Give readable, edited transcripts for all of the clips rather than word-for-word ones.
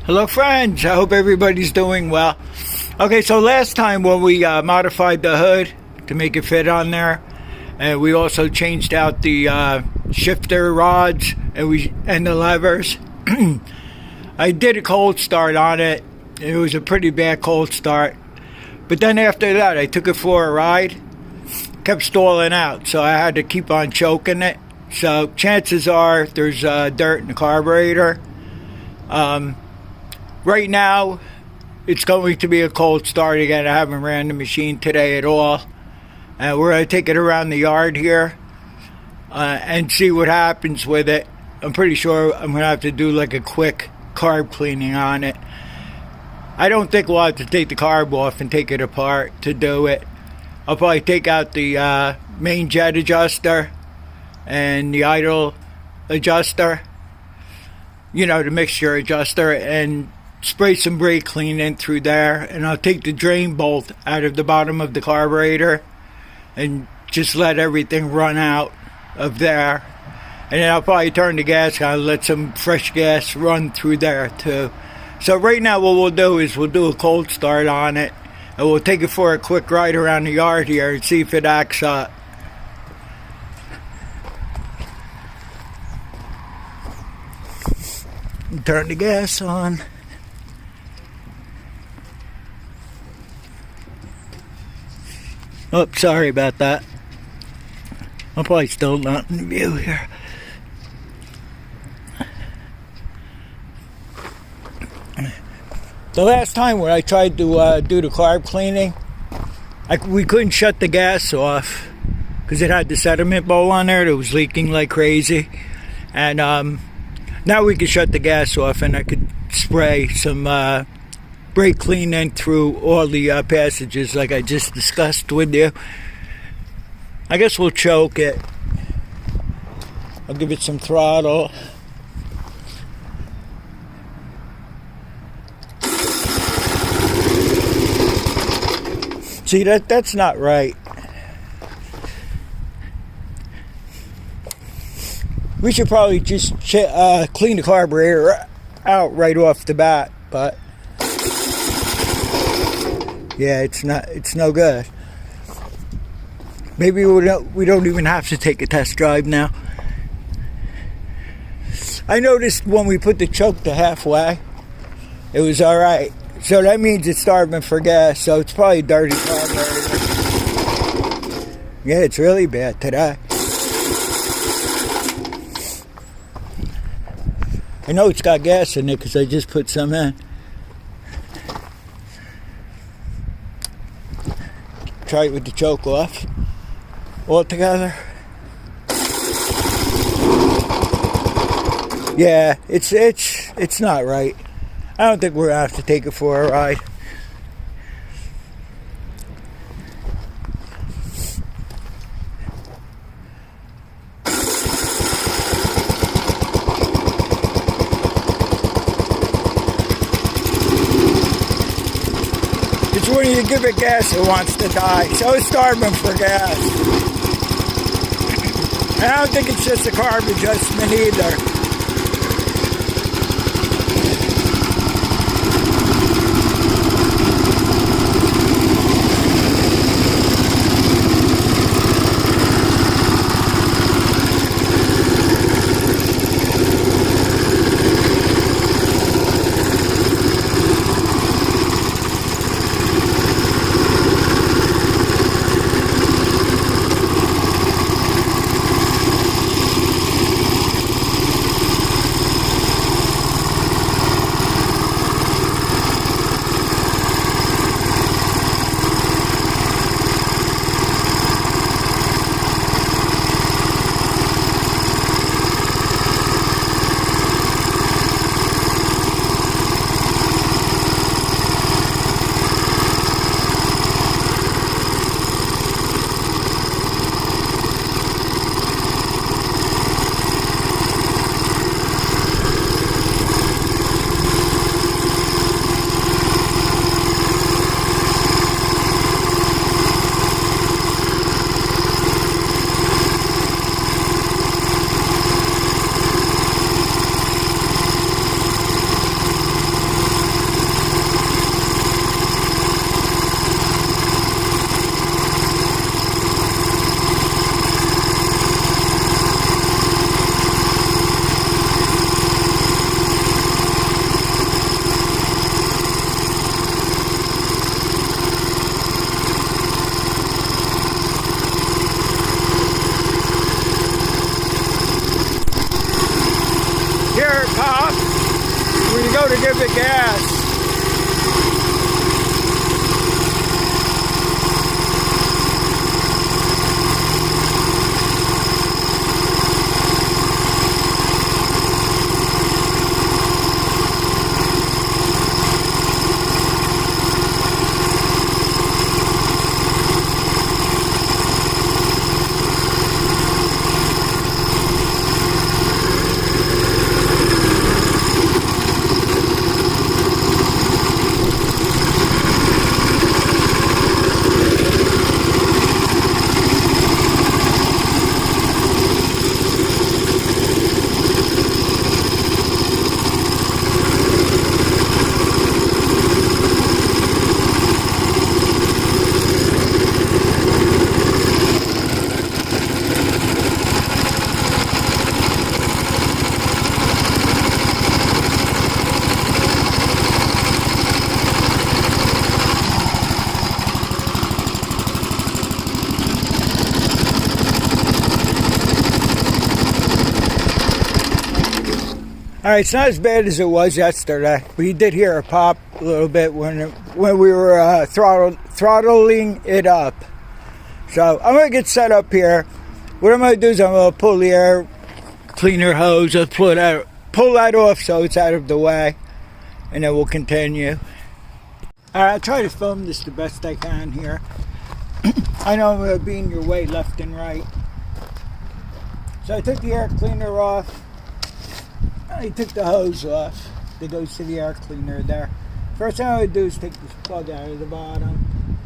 Hello friends, I hope everybody's doing well. Okay, so last time when we modified the hood to make it fit on there, and we also changed out the shifter rods and the levers. I did a cold start on it. It was a pretty bad cold start. But then after that, I took it for a ride. Kept stalling out, so I had to keep on choking it. So chances are there's dirt in the carburetor. Right now, it's going to be a cold start again. I haven't ran the machine today at all. We're going to take it around the yard here and see what happens with it. I'm pretty sure I'm going to have to do like a quick carb cleaning on it. I don't think we'll have to take the carb off and take it apart to do it. I'll probably take out the main jet adjuster and the idle adjuster, the mixture adjuster, and spray some brake clean in through there. And I'll take the drain bolt out of the bottom of the carburetor and just let everything run out of there. And then I'll probably turn the gas on and let some fresh gas run through there too. So right now what we'll do is we'll do a cold start on it, and we'll take it for a quick ride around the yard here and see if it acts up. Turn the gas on. Oh, sorry about that. I'm probably still not in view here. The last time when I tried to do the carb cleaning, we couldn't shut the gas off because it had the sediment bowl on there that was leaking like crazy. And now we can shut the gas off, and I could spray some brake clean in through all the passages like I just discussed with you. I guess we'll choke it. I'll give it some throttle. See, that's not right. We should probably just clean the carburetor out right off the bat, but yeah, it's no good. Maybe we don't even have to take a test drive now. I noticed when we put the choke to halfway, it was all right. So that means it's starving for gas, so it's probably dirty carburetor. Yeah, it's really bad today. I know it's got gas in it because I just put some in. Try it with the choke off. All together. Yeah, it's not right. I don't think we're going to have to take it for a ride. It's when you give it gas, it wants to die. So it's starving for gas. And I don't think it's just a carb adjustment either. go to give it gas. All right, it's not as bad as it was yesterday. We did hear a pop a little bit when we were throttling it up. So I'm going to get set up here. What I'm going to do is I'm going to pull the air cleaner hose. I'll pull that off so it's out of the way, and then we'll continue. All right, I'll try to film this the best I can here. I know I'm going to be in your way left and right. So I took the air cleaner off. I took the hose off that goes to the air cleaner there. First thing I would do is take this plug out of the bottom.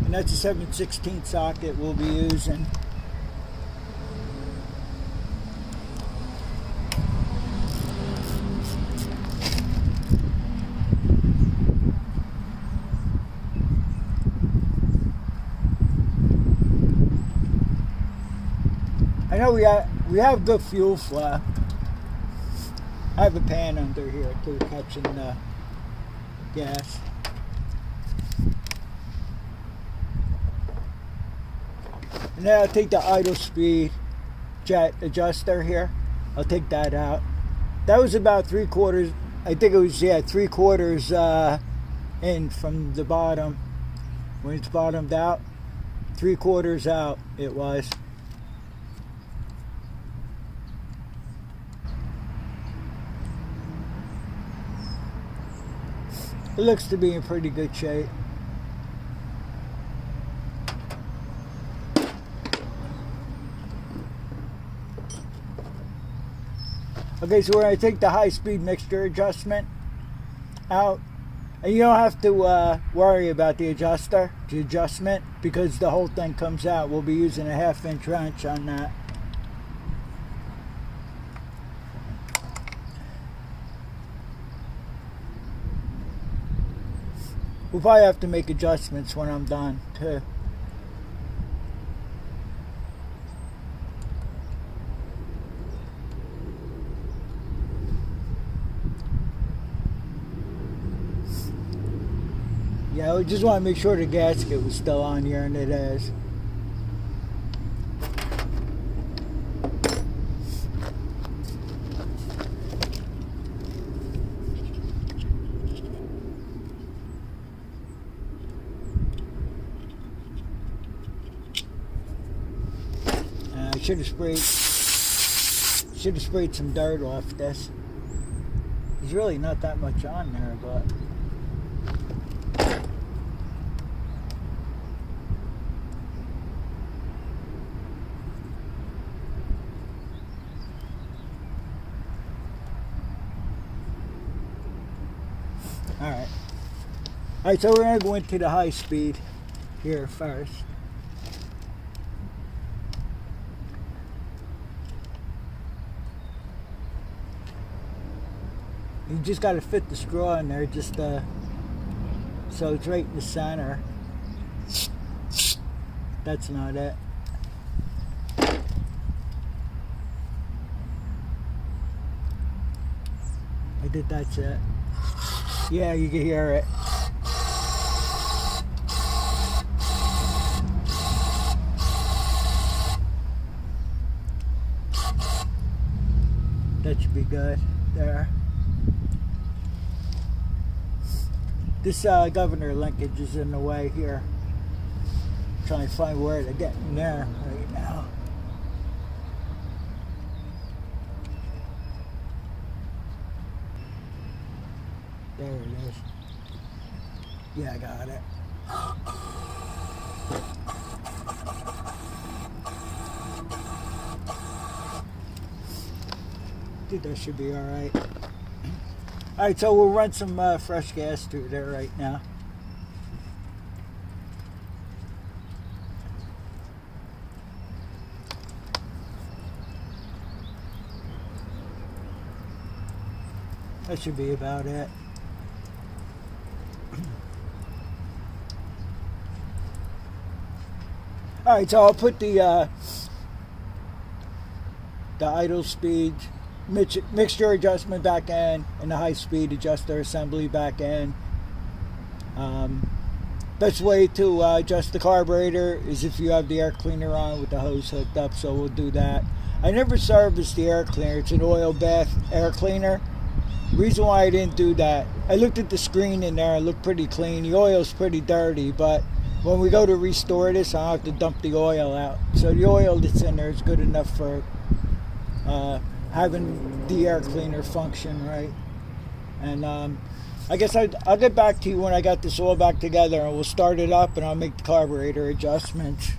And that's a 7/16 socket we'll be using. I know we have good fuel flow. I have a pan under here too, catching the gas. And then I'll take the idle speed jet adjuster here. I'll take that out. That was about 3/4. I think it was 3/4 in from the bottom. When it's bottomed out, 3/4 out it was. It looks to be in pretty good shape. Okay, so we're going to take the high-speed mixture adjustment out. And you don't have to worry about the adjustment, because the whole thing comes out. We'll be using a 1/2-inch wrench on that. We'll probably have to make adjustments when I'm done, too. Yeah, we just want to make sure the gasket was still on here, and it is. Should have sprayed some dirt off this. There's really not that much on there, but Alright, so we're going to go into the high speed here first. You just got to fit the straw in there, just so it's right in the center. That's not it. I think that's it. Yeah, you can hear it. That should be good there. This governor linkage is in the way here. Trying to find where to get in there right now. There it is. Yeah, I got it. I think that should be alright. Alright, so we'll run some fresh gas through there right now. That should be about it. Alright, so I'll put the idle speed mixture adjustment back in and the high speed adjuster assembly back in. Best way to adjust the carburetor is if you have the air cleaner on with the hose hooked up, so we'll do that. I never serviced the air cleaner. It's an oil bath air cleaner. Reason why I didn't do that, I looked at the screen in there, it looked pretty clean. The oil's pretty dirty, but when we go to restore this, I'll have to dump the oil out. So the oil that's in there is good enough for having the air cleaner function right. And I guess I'll get back to you when I got this all back together, and we'll start it up and I'll make the carburetor adjustments.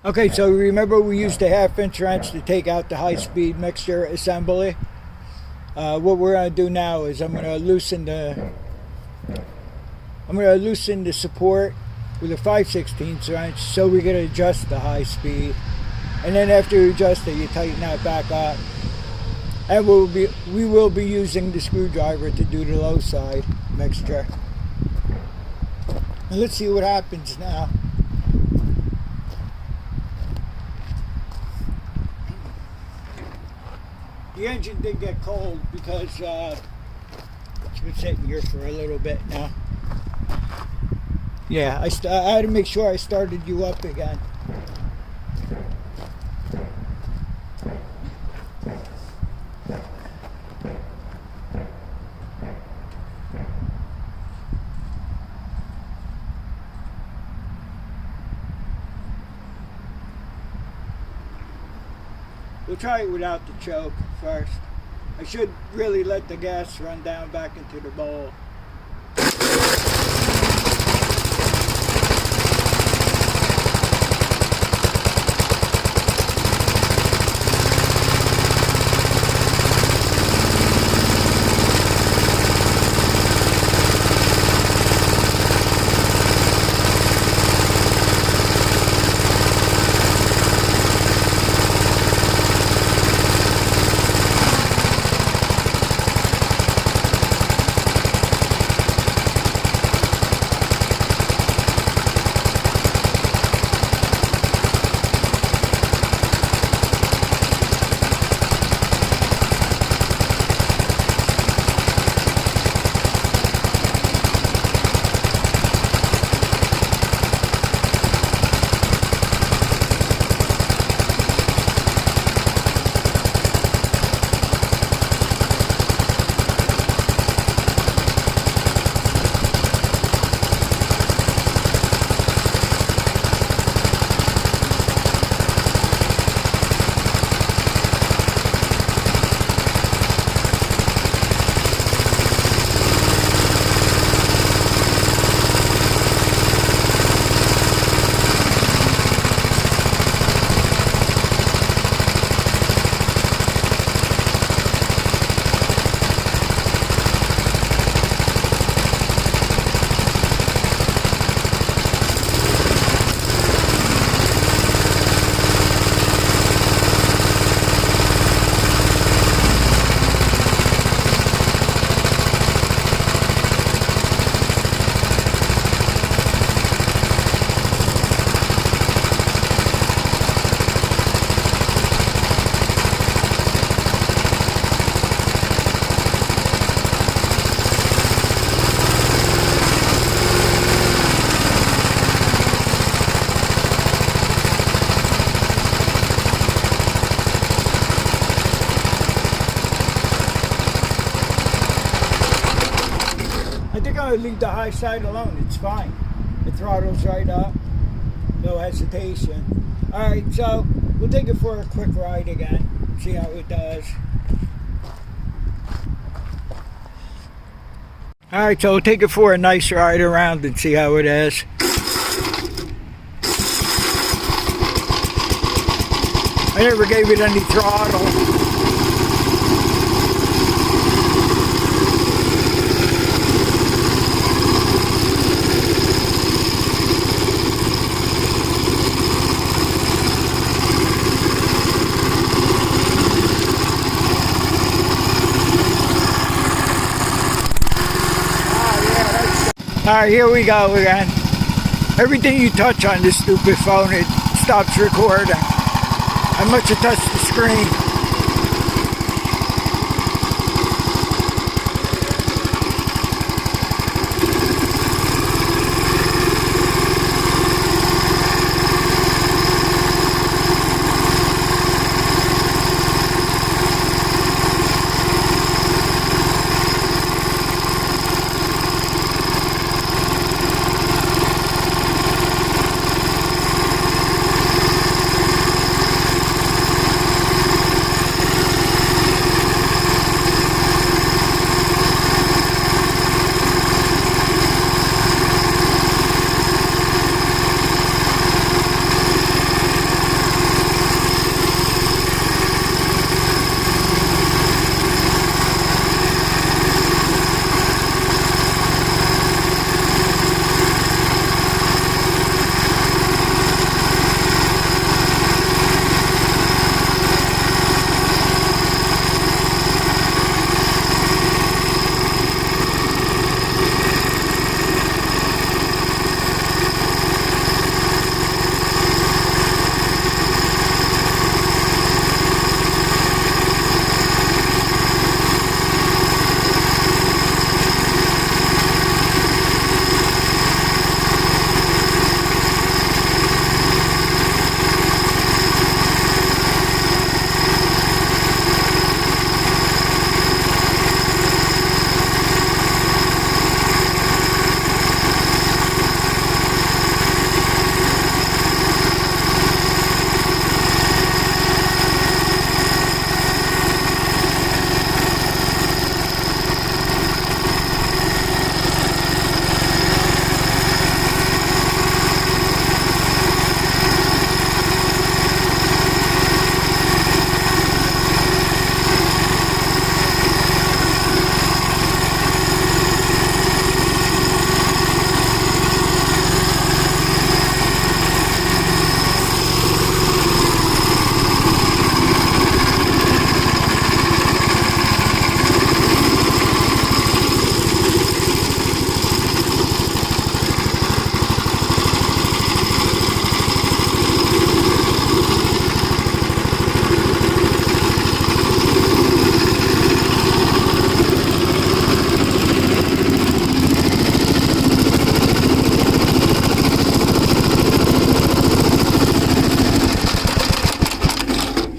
Okay, so remember we used a 1/2-inch wrench to take out the high-speed mixture assembly. What we're going to do now is I'm going to loosen the support with a 5/16 wrench so we can adjust the high speed. And then after you adjust it, you tighten that back up. And we will be using the screwdriver to do the low side mixture. And let's see what happens now. The engine did get cold because it's been sitting here for a little bit now. Yeah, I had to make sure I started you up again. We'll try it without the choke first. I should really let the gas run down back into the bowl. leave the high side alone. It's fine. The throttle's right up. No hesitation. Alright, so we'll take it for a quick ride again. See how it does. Alright, so we'll take it for a nice ride around and see how it is. I never gave it any throttle. Alright, here we go again. Everything you touch on this stupid phone, it stops recording. I must have touched the screen.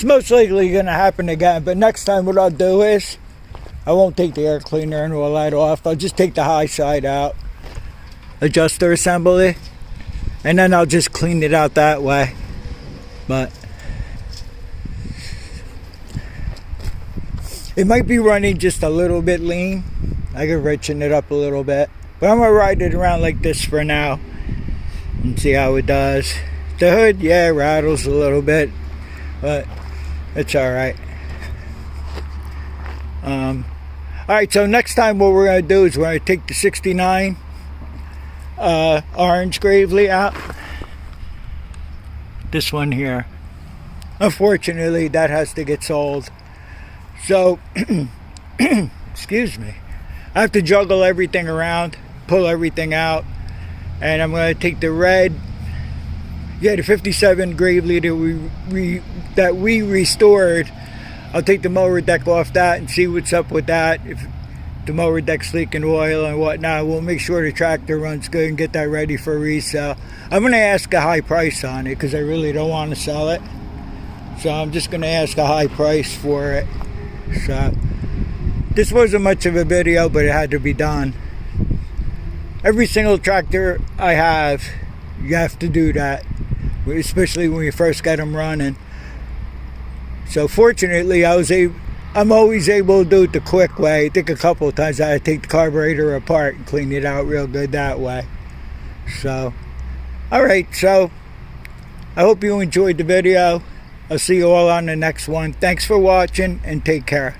It's most likely going to happen again, but next time what I'll do is I won't take the air cleaner and all that off. I'll just take the high side out, adjuster assembly, and then I'll just clean it out that way. But it might be running just a little bit lean. I could richen it up a little bit, but I'm gonna ride it around like this for now and see how it does. The hood, yeah, rattles a little bit, but it's all right. Alright, so next time what we're going to do is we're going to take the 69 orange Gravely out. This one here. Unfortunately, that has to get sold. So, excuse me. I have to juggle everything around, pull everything out, and I'm going to take the red, the 57 Gravely that we restored. I'll take the mower deck off that and see what's up with that. If the mower deck's leaking oil and whatnot, we'll make sure the tractor runs good and get that ready for resale. I'm going to ask a high price on it because I really don't want to sell it. So I'm just going to ask a high price for it. So this wasn't much of a video, but it had to be done. Every single tractor I have, you have to do that, especially when you first get them running. So fortunately, I'm always able to do it the quick way. I think a couple of times I had to take the carburetor apart and clean it out real good that way. So, alright, so I hope you enjoyed the video. I'll see you all on the next one. Thanks for watching and take care.